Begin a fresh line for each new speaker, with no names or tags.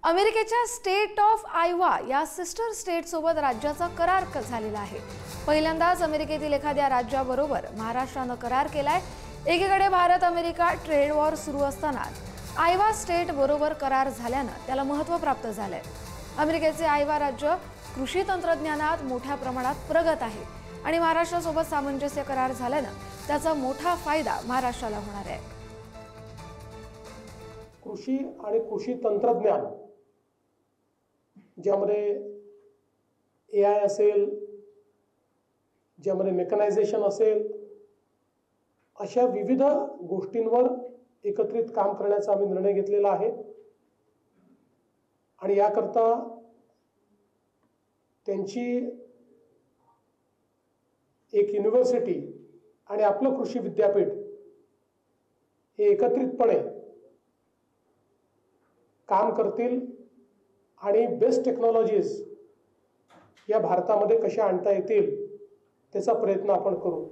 अमेरिकेच्या state of आयवा या sister state सोबत राज्याचा करार झालेला आहे। पहिल्यांदाच अमेरिकेतील एखाद्या राज्याबरोबर महाराष्ट्राने करार केलाय। एकीकडे भारत अमेरिका ट्रेड वॉर सुरू असताना आयवा स्टेट बरोबर करार झाल्याने त्याला महत्त्व प्राप्त झालंय। अमेरिकेचे आयवा राज्य कृषी तंत्रज्ञानात मोठ्या प्रमाणात प्रगत आहे आणि महाराष्ट्रासोबत सामंजस्य करार झाल्याने त्याचा मोठा फायदा महाराष्ट्राला होणार आहे।
कृषी आणि कृषी तंत्रज्ञान ज्यामध्ये एआय असेल, ज्यामध्ये मेकनायझेशन असेल, अशा विविध गोष्टींवर एकत्रित काम करण्याचा आम्ही निर्णय घेतलेला आहे। आणि याकरता त्यांची एक युनिव्हर्सिटी आणि आपलं कृषी विद्यापीठ हे एकत्रितपणे काम करतील आणि बेस्ट टेक्नॉलॉजीज या भारतामध्ये कशा आणता येतील त्याचा प्रयत्न आपण करू।